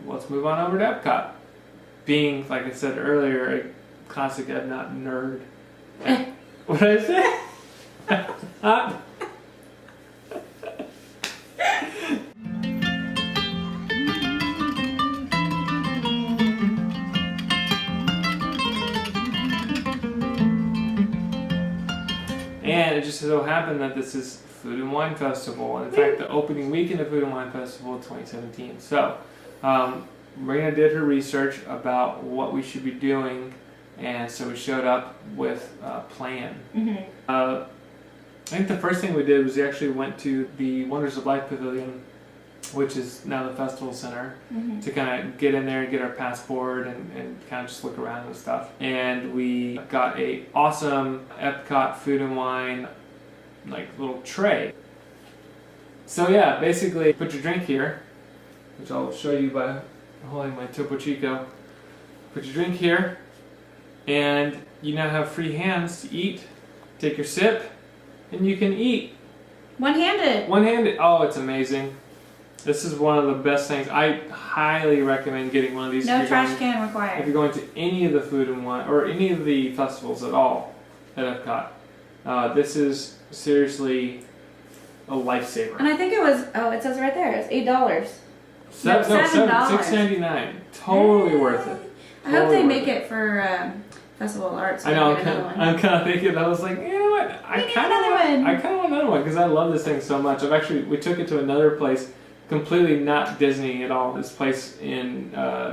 let's move on over to Epcot. Being, like I said earlier, a classic Epcot nerd. What did I say? Huh? And it just so happened that this is Food and Wine Festival. In fact, the opening weekend of Food and Wine Festival 2017. So, Marina did her research about what we should be doing, and so we showed up with a plan. I think the first thing we did was we actually went to the Wonders of Life Pavilion, which is now the festival center, to kind of get in there and get our passport and kind of just look around and stuff. And we got a awesome Epcot Food and Wine like little tray. So yeah, basically put your drink here, which I'll show you by holding my Topo Chico. Put your drink here, and you now have free hands to eat. Take your sip, and you can eat. One-handed. One-handed. Oh, it's amazing. This is one of the best things. I highly recommend getting one of these. No trash can required. If you're going to any of the Food and Wine, or any of the festivals at all at Epcot, this is seriously a lifesaver. And I think it was, oh, it says right there, it's $8. $6.99. Totally worth it. I hope they make it for Festival of Arts. So I know. I'm kind of thinking. I was like, you know what? I kind of want another one because I love this thing so much. We took it to another place, completely not Disney at all. This place in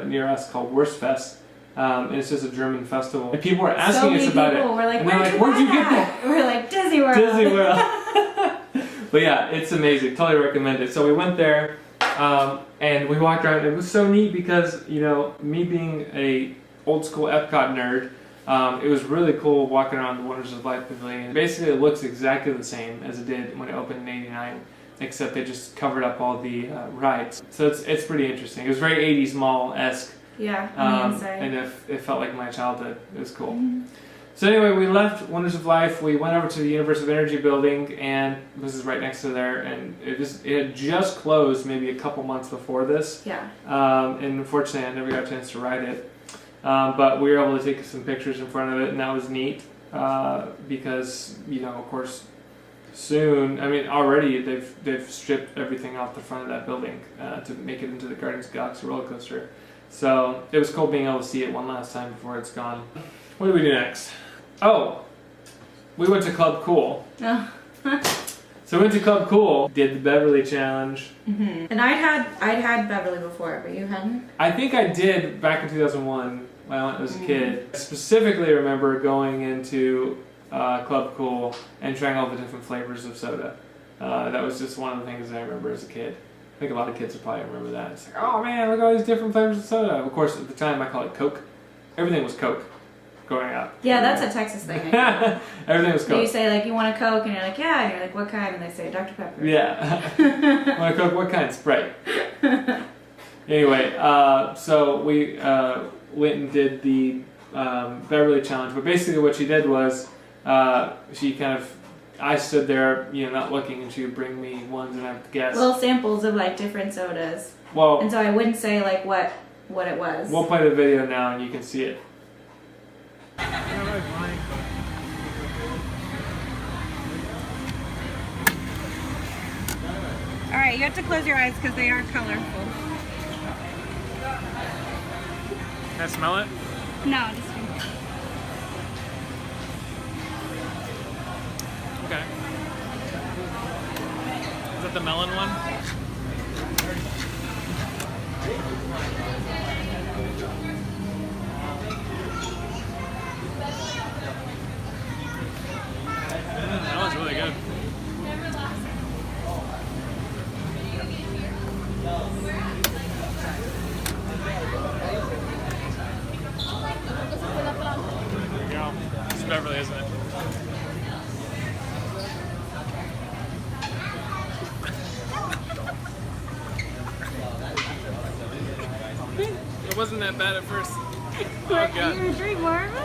near us called Wurstfest. And it's just a German festival. And people were asking us about it. We're like, and where'd you get that? We're like, Disney World. Disney World. But yeah, it's amazing. Totally recommend it. So we went there, and we walked around. It was so neat because, you know, me being a old school Epcot nerd, it was really cool walking around the Wonders of Life Pavilion. Basically, it looks exactly the same as it did when it opened in '89, except they just covered up all the rides. So it's pretty interesting. It was very 80s mall-esque. Yeah, on the inside. And it felt like my childhood. It was cool. So anyway, we left Wonders of Life. We went over to the Universe of Energy building, and this is right next to there. And it had just closed maybe a couple months before this. Yeah. And unfortunately, I never got a chance to ride it. But we were able to take some pictures in front of it, and that was neat because, you know, of course, soon. I mean, already they've stripped everything off the front of that building to make it into the Guardians of the Galaxy roller coaster. So it was cool being able to see it one last time before it's gone. What do we do next? Oh, we went to Club Cool. Oh. So we went to Club Cool, did the Beverly Challenge. And I'd had Beverly before, but you hadn't? I think I did back in 2001 when I went as a kid. I specifically remember going into Club Cool and trying all the different flavors of soda. That was just one of the things I remember as a kid. I think a lot of kids will probably remember that. It's like, oh man, look at all these different flavors of soda. Of course, at the time I called it Coke. Everything was Coke growing up. Yeah, that's a Texas thing. Everything was Coke. So you say like, you want a Coke? And you're like, yeah. And you're like, what kind? And they say Dr. Pepper. Yeah. Want a Coke? What kind? Sprite. Anyway, so we went and did the Beverly Challenge. But basically what she did was she kind of, I stood there, you know, not looking, and she would bring me ones and I have to guess. Little samples of like different sodas. Well, and so I wouldn't say like what it was. We'll play the video now and you can see it. Alright, you have to close your eyes because they are colorful. Can I smell it? No, just okay. Is that the melon one? That one's really good. There you go. It's Beverly, isn't it? It wasn't that bad at first. Oh god. Are you gonna drink more of it?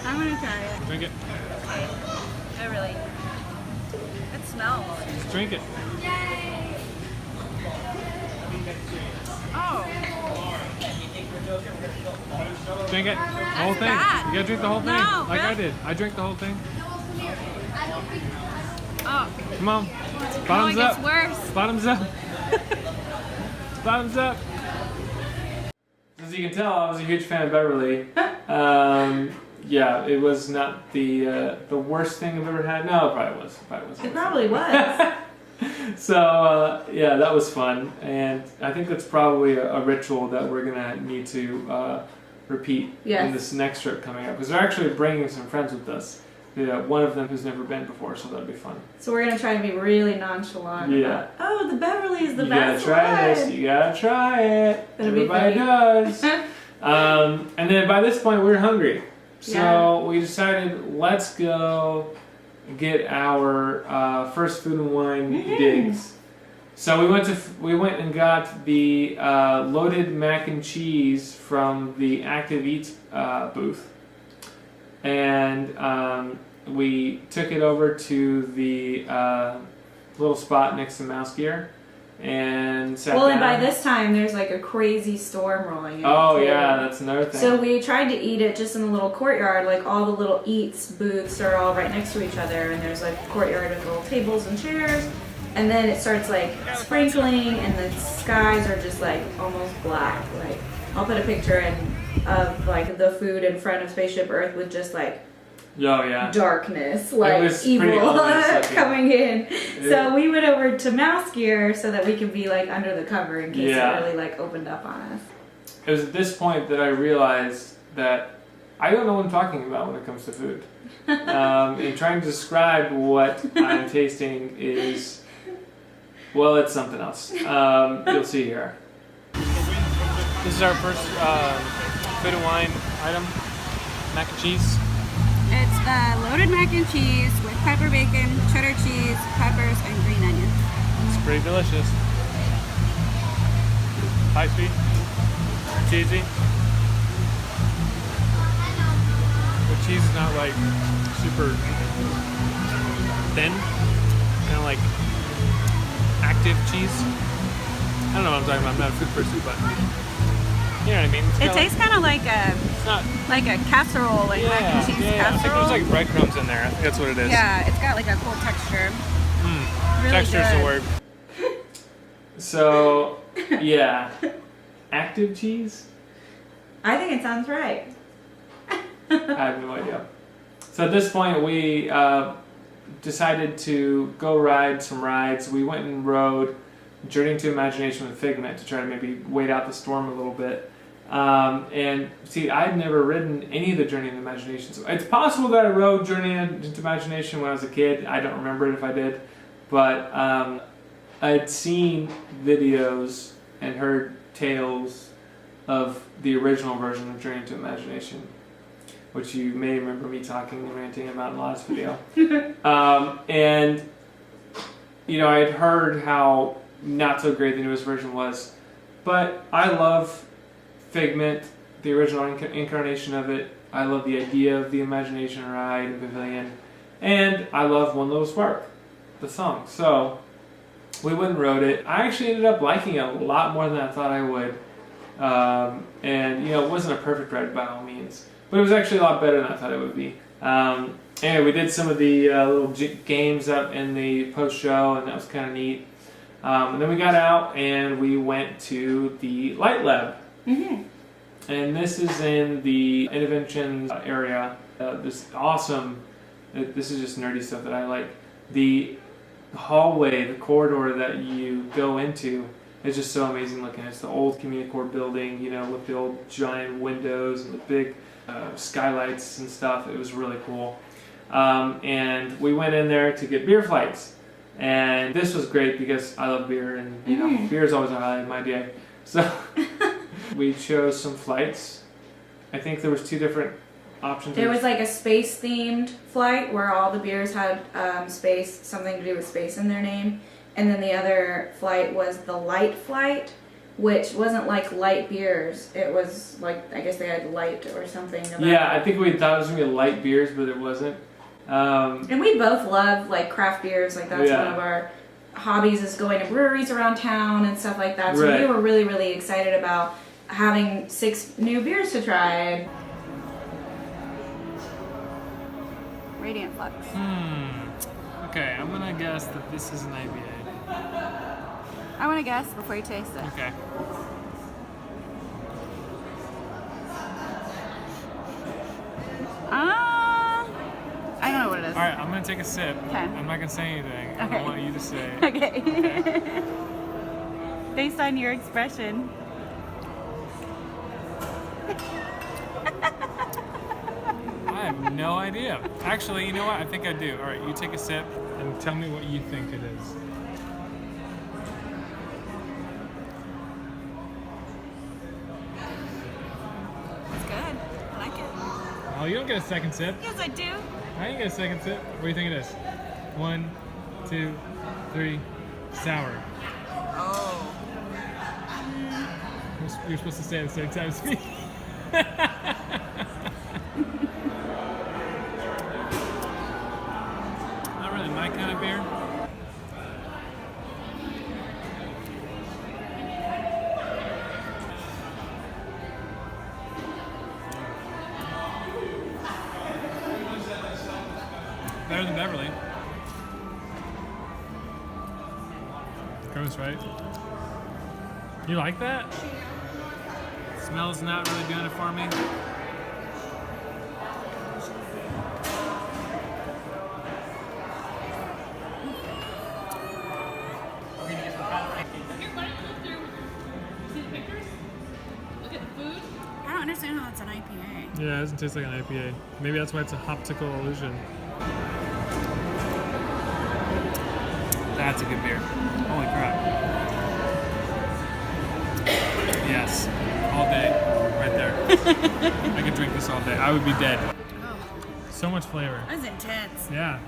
I'm gonna try it. Drink it. I really. It smells. Just drink it. Oh. Drink it. The whole thing. bad. You gotta drink the whole thing. No, like I really? did. I drank the whole thing. Oh. Come on. Oh, Bottoms it gets up. worse. Bottoms up. Bottoms up. As you can tell, I was a huge fan of Beverly. Yeah, it was not the worst thing I've ever had. No, it probably was. It probably was. So yeah, that was fun, and I think that's probably a ritual that we're gonna need to repeat in this next trip coming up, because they're actually bringing some friends with us. Yeah, one of them who's never been before, so that'll be fun. So we're gonna try to be really nonchalant. Yeah. Oh, the Beverly is the You best gotta try one. this. You gotta try it. It'll be Everybody funny. does. And then by this point, we were hungry, so we decided let's go get our first Food and Wine digs. So we went and got the loaded mac and cheese from the Active Eats booth, and we took it over to the little spot next to Mouse Gear and sat down. And by this time there's like a crazy storm rolling in. Oh too. yeah, that's another thing. So we tried to eat it just in a little courtyard, like all the little eats booths are all right next to each other, and there's like a courtyard with little tables and chairs, and then it starts like sprinkling and the skies are just like almost black. Like I'll put a picture in of like the food in front of Spaceship Earth with just like darkness, like evil coming in. So we went over to Mouse Gear so that we could be like under the cover in case it really like opened up on us. It was at this point that I realized that I don't know what I'm talking about when it comes to food. And trying to describe what I'm tasting is, well, it's something else. You'll see here. This is our first Food and Wine item, mac and cheese. It's the loaded mac and cheese with pepper bacon, cheddar cheese, peppers, and green onions. It's pretty delicious. High speed, cheesy. The cheese is not like super thin, kind of like active cheese. I don't know what I'm talking about. I'm not a food person, but you know what I mean. It tastes kind of like a casserole, like mac and cheese I think casserole. there's like breadcrumbs in there. I think that's what it is. Yeah, it's got like a cool texture. Really Texture's good. the word. So, yeah. Active cheese? I think it sounds right. I have no idea. So at this point, we decided to go ride some rides. We went and rode Journey into Imagination with Figment to try to maybe wait out the storm a little bit. And see, I'd never ridden any of the Journey into Imagination. So it's possible that I rode Journey into Imagination when I was a kid. I don't remember it if I did. But I'd seen videos and heard tales of the original version of Journey into Imagination, which you may remember me talking and ranting about in the last video. And, you know, I had heard how not so great the newest version was, but I love Figment, the original incarnation of it. I love the idea of the Imagination Ride and Pavilion, and I love One Little Spark, the song. So we went and rode it. I actually ended up liking it a lot more than I thought I would. And you know, it wasn't a perfect ride by all means, but it was actually a lot better than I thought it would be. Anyway, we did some of the little games up in the post-show, and that was kind of neat. And then we got out and we went to the Light Lab. Mm-hmm. And this is in the Interventions area. This awesome, this is just nerdy stuff that I like. The hallway, the corridor that you go into is just so amazing looking. It's the old community core building, you know, with the old giant windows and the big skylights and stuff. It was really cool. And we went in there to get beer flights. And this was great because I love beer, and you know, beer is always a highlight of my day. So we chose some flights. I think there was 2 different options. There was like a space themed flight where all the beers had something to do with space in their name, and then the other flight was the light flight, which wasn't like light beers. It was like, I guess they had light or something. About Yeah, I think we thought it was gonna be light beers, but it wasn't. And we both love like craft beers. Like that's one of our hobbies, is going to breweries around town and stuff like that. So we were really, really excited about having 6 new beers to try. Radiant Flux. Okay, I'm gonna guess that this is an IPA. I want to guess before you taste it. Okay. I don't know what it is. Alright, I'm gonna take a sip. Okay. I'm not gonna say anything. I Okay. want you to say. Okay. Based on your expression. I have no idea. Actually, you know what? I think I do. Alright, you take a sip and tell me what you think it is. It's good. I like it. Oh, you don't get a second sip. Yes, I do. I didn't get a second sip. What do you think it is? 1, 2, 3. Sour. Oh. You're supposed to say it at the same time as me. Not really my kind of beer. Better than Beverly. Gross, right? You like that? Smells not really doing it for me. I don't understand how it's an IPA. Yeah, it doesn't taste like an IPA. Maybe that's why it's a optical illusion. That's a good beer. Holy crap. Yes. All day. Right there. I could drink this all day. I would be dead. Oh, So much flavor. that's intense. Yeah.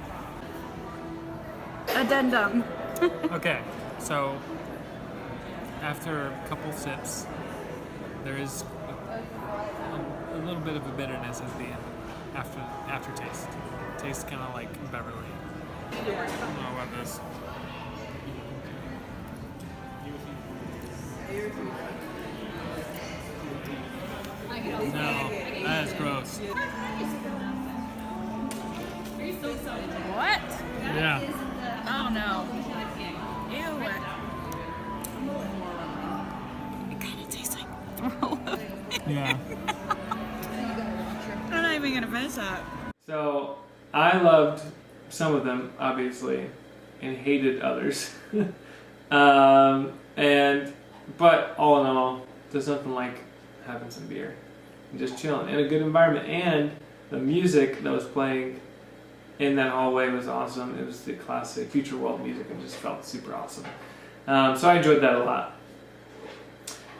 Addendum. Okay, so after a couple sips, there is a little bit of a bitterness at the end, aftertaste. Tastes kind of like Beverly. I don't know about this. No, that is gross. What? Yeah. Oh no. Ew. It kind of tastes like throw up. Yeah. I'm not even gonna finish that. So I loved some of them, obviously, and hated others. But all in all, there's nothing like having some beer and just chilling in a good environment. And the music that was playing in that hallway was awesome. It was the classic Future World music and just felt super awesome. So I enjoyed that a lot.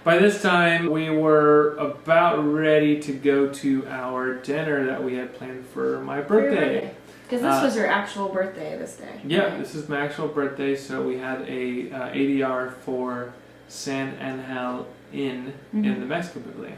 By this time, we were about ready to go to our dinner that we had planned for my birthday. Because this was your actual birthday this day. Yeah, this is my actual birthday, so we had a ADR for San Angel Inn in the Mexico Pavilion.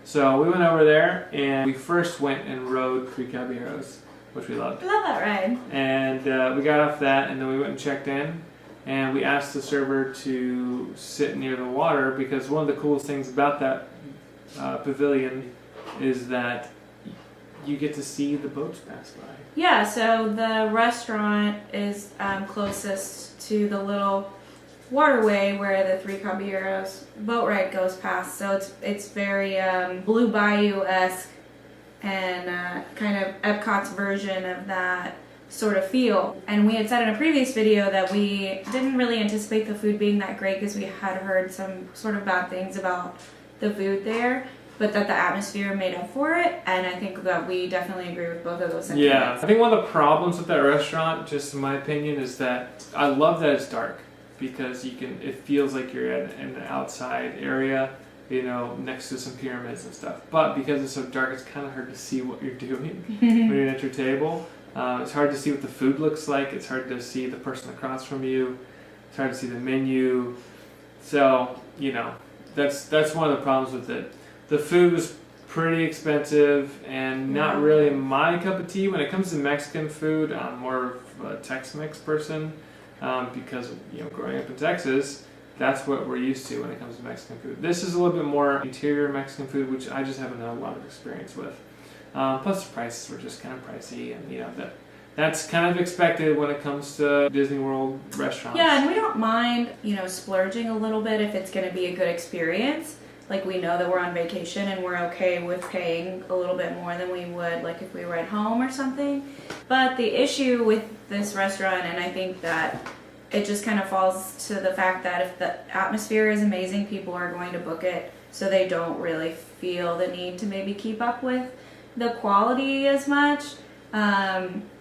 So we went over there, and we first went and rode Three Caballeros, which we loved. I love that ride. And we got off that, and then we went and checked in, and we asked the server to sit near the water, because one of the coolest things about that pavilion is that you get to see the boats pass by. Yeah, so the restaurant is closest to the little waterway where the Three Caballeros boat ride goes past. So it's very Blue Bayou-esque and kind of Epcot's version of that sort of feel. And we had said in a previous video that we didn't really anticipate the food being that great because we had heard some sort of bad things about the food there, but that the atmosphere made up for it, and I think that we definitely agree with both of those sentiments. Yeah, I think one of the problems with that restaurant, just in my opinion, is that I love that it's dark, because it feels like you're in an outside area, you know, next to some pyramids and stuff. But because it's so dark, it's kind of hard to see what you're doing when you're at your table. It's hard to see what the food looks like. It's hard to see the person across from you. It's hard to see the menu. So you know, that's one of the problems with it. The food was pretty expensive and not really my cup of tea. When it comes to Mexican food, I'm more of a Tex-Mex person because, you know, growing up in Texas, that's what we're used to when it comes to Mexican food. This is a little bit more interior Mexican food, which I just haven't had a lot of experience with. Plus the prices were just kind of pricey, and you know that's kind of expected when it comes to Disney World restaurants. Yeah, and we don't mind, you know, splurging a little bit if it's going to be a good experience. Like, we know that we're on vacation and we're okay with paying a little bit more than we would, like, if we were at home or something. But the issue with this restaurant, and I think that it just kind of falls to the fact that if the atmosphere is amazing, people are going to book it, so they don't really feel the need to maybe keep up with the quality as much.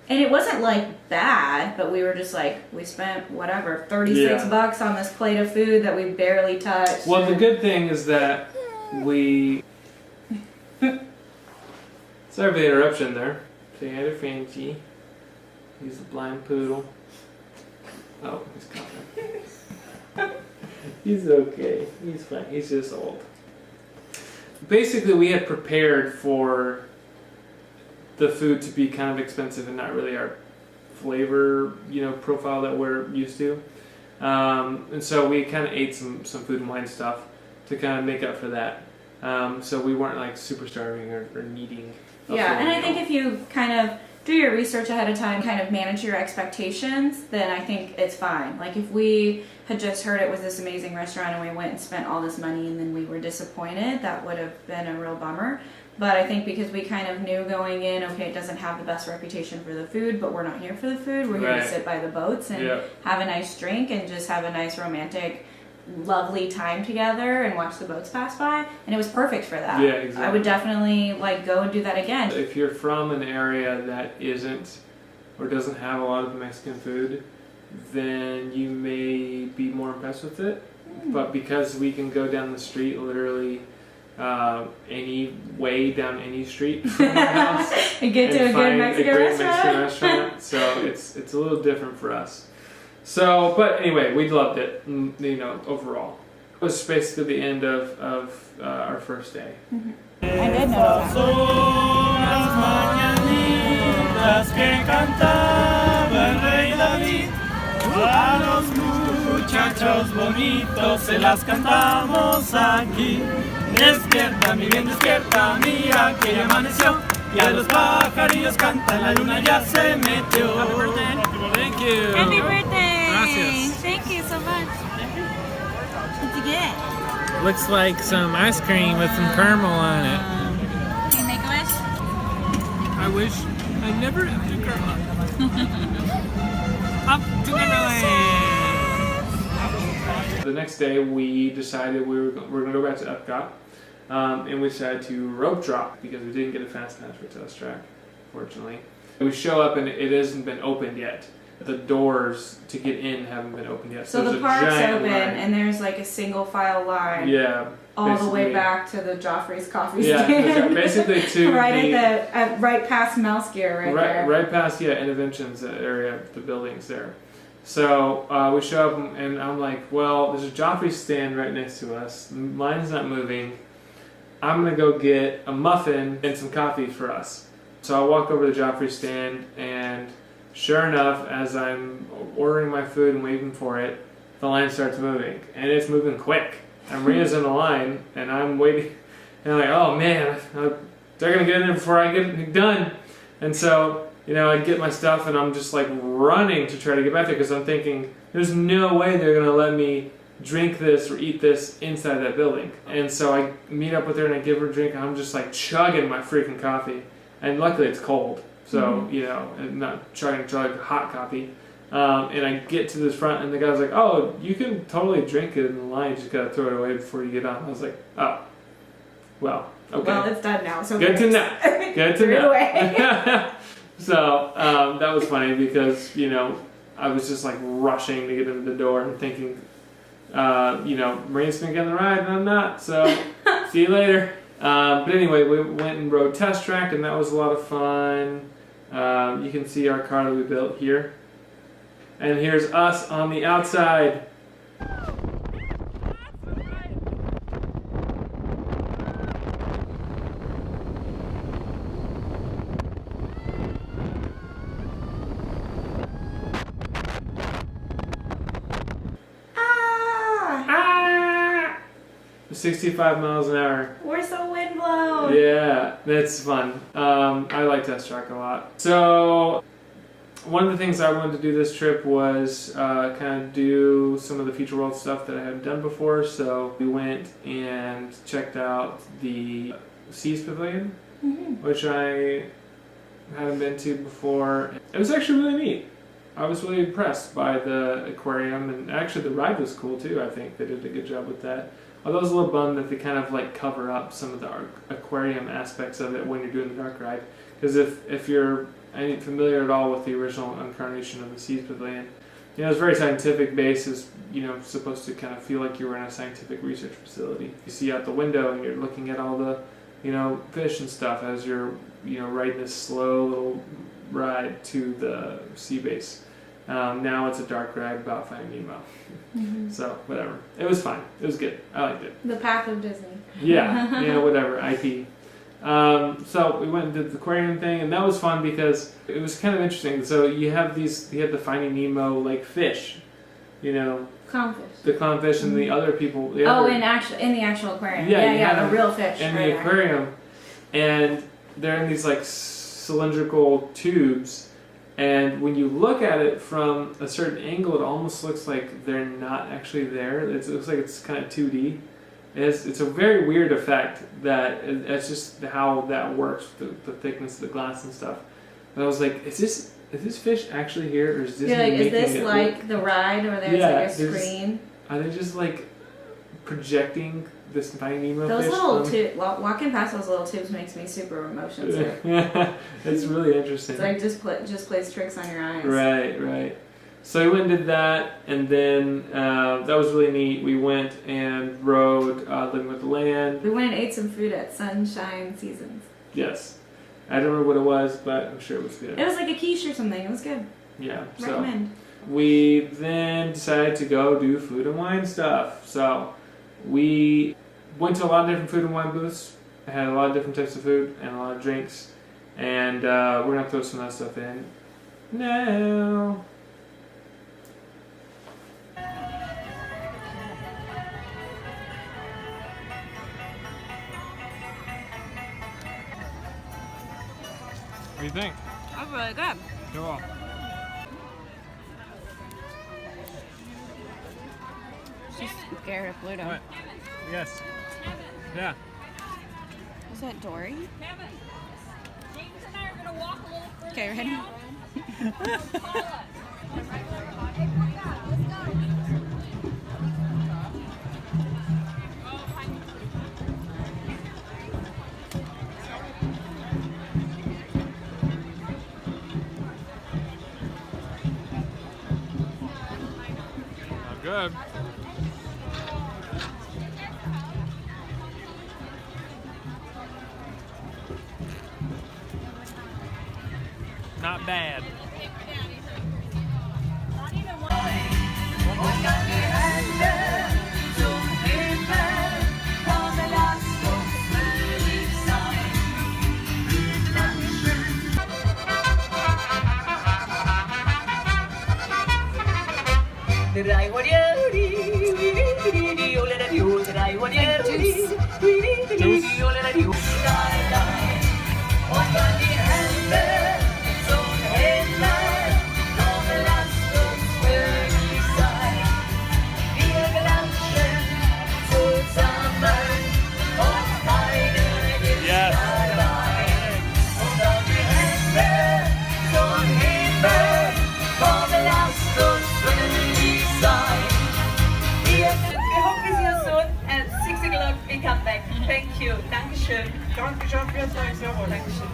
And it wasn't like bad, but we were just like, we spent whatever, $36 on this plate of food that we barely touched. Well, the good thing is that we... Sorry for the interruption there. Say hi to Frankie. He's a blind poodle. Oh, he's coming. He's okay. He's fine. He's just old. Basically, we had prepared for the food to be kind of expensive and not really our flavor, you know, profile that we're used to. And so we kind of ate some food and wine stuff to kind of make up for that. So we weren't like super starving or needing. Yeah, and I think if you kind of do your research ahead of time, kind of manage your expectations, then I think it's fine. Like, if we had just heard it was this amazing restaurant and we went and spent all this money and then we were disappointed, that would have been a real bummer. But I think because we kind of knew going in, okay, it doesn't have the best reputation for the food, but we're not here for the food. We're here to sit by the boats and have a nice drink and just have a nice romantic, lovely time together and watch the boats pass by. And it was perfect for that. Yeah, exactly. I would definitely like go and do that again. If you're from an area that isn't or doesn't have a lot of Mexican food, then you may be more impressed with it. But because we can go down the street literally any way down any street from our house and get to a good Mexican restaurant, so it's a little different for us. So, but anyway, we loved it, you know, overall. It was basically the end of our first day. Mm-hmm. I did know muchachos bonitos se las cantamos aquí. Despierta, mi bien, despierta, mira que ya amaneció. Y a los pajarillos cantan, la luna ya se metió. Happy birthday. Thank you. Happy birthday. Gracias. Thank you so much. What'd you get? Looks like some ice cream with some caramel on it. Can you make a wish? I wish I never had to grow up. Up to Neverland. The next day, we decided we were going to go back to Epcot, and we decided to rope drop because we didn't get a fast pass for Test Track, fortunately. We show up and it hasn't been opened yet. The doors to get in haven't been opened yet. So the park's open and there's like a single file line. Yeah. All the way back to the Joffrey's coffee stand. Yeah, basically to right past Mouse Gear there. Right past Interventions area, the buildings there. So we show up and I'm like, well, there's a Joffrey stand right next to us. Line's not moving. I'm gonna go get a muffin and some coffee for us. So I walk over to the Joffrey stand, and sure enough, as I'm ordering my food and waiting for it, the line starts moving, and it's moving quick. And Maria's in the line, and I'm waiting, and I'm like, oh man, they're gonna get in there before I get done. And so, you know, I get my stuff, and I'm just like running to try to get back there because I'm thinking, there's no way they're gonna let me drink this or eat this inside that building. And so I meet up with her and I give her a drink, and I'm just like chugging my freaking coffee. And luckily it's cold, so, you know, I'm not trying to chug hot coffee. And I get to this front, and the guy's like, oh, you can totally drink it in the line, you just gotta throw it away before you get on. I was like, oh, well, okay. Well, it's done now, so good to know. Good to know. Away. So that was funny because, you know, I was just like rushing to get into the door and thinking, you know, Maria's gonna get on the ride and I'm not, so see you later. But anyway, we went and rode Test Track, and that was a lot of fun. You can see our car that we built here. And here's us on the outside. 65 miles an hour. We're so windblown. Yeah, that's fun. I like Test Track a lot. So one of the things I wanted to do this trip was kind of do some of the Future World stuff that I hadn't done before. So we went and checked out the Seas Pavilion, which I hadn't been to before. It was actually really neat. I was really impressed by the aquarium, and actually the ride was cool too. I think they did a good job with that. Although I was a little bummed that they kind of like cover up some of the aquarium aspects of it when you're doing the dark ride. Because if you're familiar at all with the original incarnation of the Seas Pavilion, you know, it's very scientific based. It's, you know, supposed to kind of feel like you were in a scientific research facility. You see out the window and you're looking at all the, you know, fish and stuff as you're, you know, riding this slow little ride to the sea base. Now it's a dark ride about Finding Nemo. So whatever, it was fine. It was good. I liked it. The path of Disney. Yeah, yeah, whatever. IP. So we went and did the aquarium thing, and that was fun because it was kind of interesting. So you have the Finding Nemo like fish, you know, Clownfish. the clownfish, and the other people. In the actual aquarium. Yeah, the real fish. In the aquarium, and they're in these like cylindrical tubes. And when you look at it from a certain angle, it almost looks like they're not actually there. It looks like it's kind of 2D. It's a very weird effect that it's just how that works, the thickness of the glass and stuff. But I was like, is this fish actually here, or is this is this like the ride, or there's like a screen? Are they just like projecting this Finding Nemo those fish? Little tubes, walking past those little tubes makes me super emotion sick. Yeah, it's really interesting. It's like just plays tricks on your eyes. Right. So we went and did that, and then that was really neat. We went and rode Living with the Land. We went and ate some food at Sunshine Seasons. Yes. I don't remember what it was, but I'm sure it was good. It was like a quiche or something. It was good. Yeah. Recommend. So we then decided to go do food and wine stuff. So we went to a lot of different food and wine booths. I had a lot of different types of food and a lot of drinks. And we're going to throw some of that stuff in now. What do you think? That's really good. Cool. She's scared of Pluto. What? Yes. Yeah. Is that Dory? Kevin, James and I are going to walk a little further. Okay, ready? Good. Not bad. Thank you. Dankeschön. Dankeschön, vielen Dank, jawohl. Dankeschön.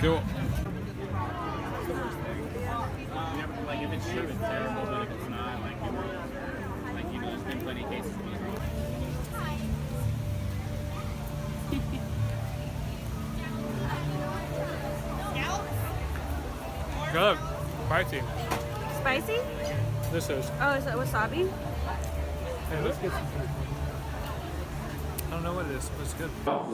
Cool. Like if it's true, it's terrible, but if it's not, like you know, there's been plenty of cases. Good. Spicy. Spicy? This is. Oh, is that wasabi? Hey, let's get some food. I don't know what it is, but it's good.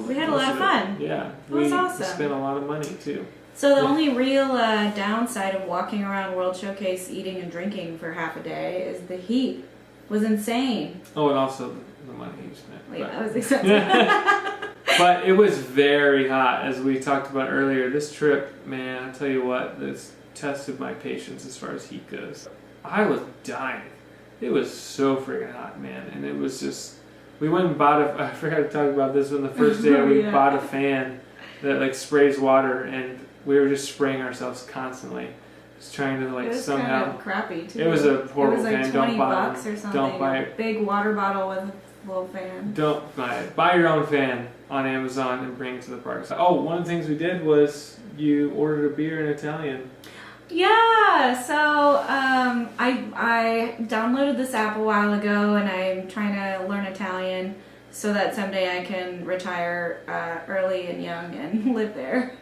We had a lot of fun. Yeah. It was we awesome. spent a lot of money too. So the only real downside of walking around World Showcase eating and drinking for half a day is the heat. Was insane. Oh, and also the money you spent. Wait, But- that was expensive. But it was very hot, as we talked about earlier. This trip, man, I tell you what, this tested my patience as far as heat goes. I was dying. It was so freaking hot, man, and it was just. We went and bought I forgot to talk about this on the first day. We Yeah. bought a fan that like sprays water, and we were just spraying ourselves constantly, just trying to like It was somehow. kind of crappy too. It was a horrible It was like fan. 20 Don't buy bucks it. or something. Don't buy A it. big water bottle with a little fan. Don't buy it. Buy your own fan on Amazon and bring it to the parks. Oh, one of the things we did was you ordered a beer in Italian. Yeah, so I downloaded this app a while ago, and I'm trying to learn Italian so that someday I can retire early and young and live there.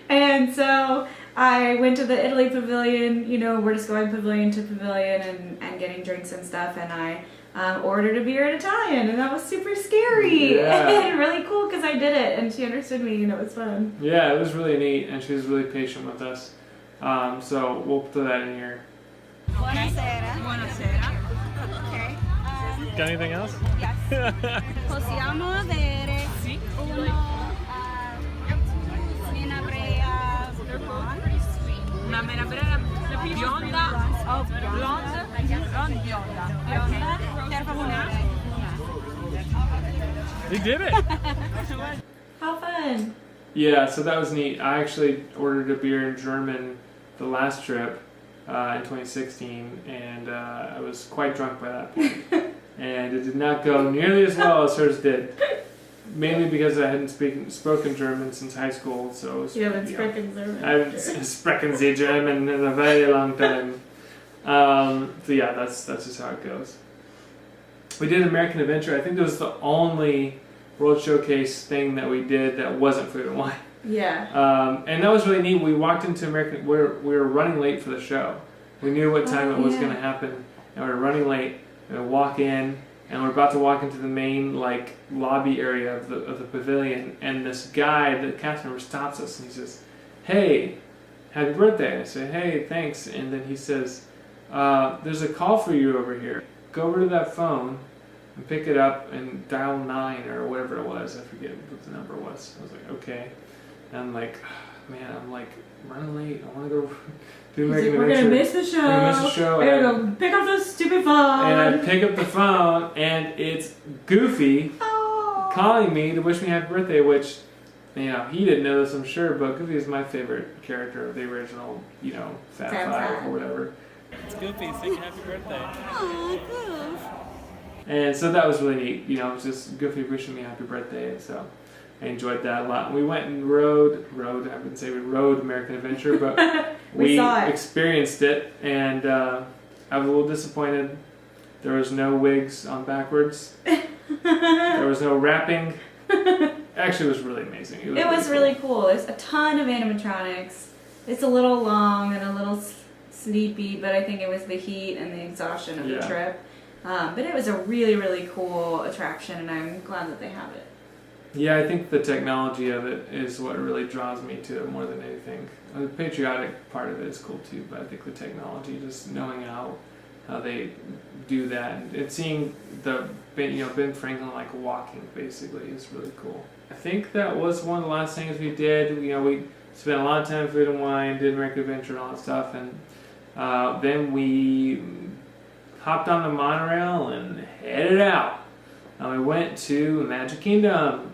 And so I went to the Italy pavilion. You know, we're just going pavilion to pavilion and getting drinks and stuff, and I ordered a beer in Italian, and that was super scary Yeah. and really cool because I did it, and she understood me, and it was fun. Yeah, it was really neat, and she was really patient with us. So we'll put that in here. Buonasera. Buonasera. Okay. Got anything else? Yes. Possiamo avere una brea Una menabrea bionda. Oh, blonde. Blonde bionda. bionda, per favore. We did it. How fun! Yeah, so that was neat. I actually ordered a beer in German the last trip in 2016, and I was quite drunk by that point. And it did not go nearly as well as hers did. Mainly because I hadn't spoken German since high school, so it was, You haven't know, spoken German. I haven't spoken the German in a very long time. So yeah, that's just how it goes. We did American Adventure. I think it was the only World Showcase thing that we did that wasn't food and wine. Yeah. And that was really neat. We walked into American. We were running late for the show. We knew what time Oh, it was yeah. going to happen, and we were running late. And we walk in, and we're about to walk into the main like lobby area of the pavilion. And this guy, the cast member, stops us and he says, "Hey, happy birthday!" And I say, "Hey, thanks." And then he says, "There's a call for you over here. Go over to that phone and pick it up and dial 9 or whatever it was. I forget what the number was." I was like, "Okay." And I'm like, "Man, I'm like running late. I want to go do He's American like, we're Adventure." gonna miss the show. We're gonna miss the show. We're gonna go pick up the stupid phone. And I pick up the phone, and it's Goofy Oh. calling me to wish me happy birthday, which, you know, he didn't know this, I'm sure, but Goofy is my favorite character of the original, you know, Fat Fat Five Five. Oh, or whatever. It's Goofy. Sing happy birthday. Aw, goof. And so that was really neat, you know, it was just Goofy wishing me happy birthday, and so I enjoyed that a lot. We went and rode, I wouldn't say we rode American Adventure, but We saw it. experienced it, and I was a little disappointed. There was no wigs on backwards. There was no rapping. Actually, it was really amazing. It was really cool. There's a ton of animatronics. It's a little long and a little sleepy, but I think it was the heat and the exhaustion of Yeah. the trip. But it was a really, really cool attraction, and I'm glad that they have it. Yeah, I think the technology of it is what really draws me to it more than anything. The patriotic part of it is cool too, but I think the technology, just knowing how they do that, and seeing Ben Franklin like walking basically is really cool. I think that was one of the last things we did. You know, we spent a lot of time Food and Wine, did American Adventure and all that stuff, and then we hopped on the monorail and headed out. And we went to Magic Kingdom.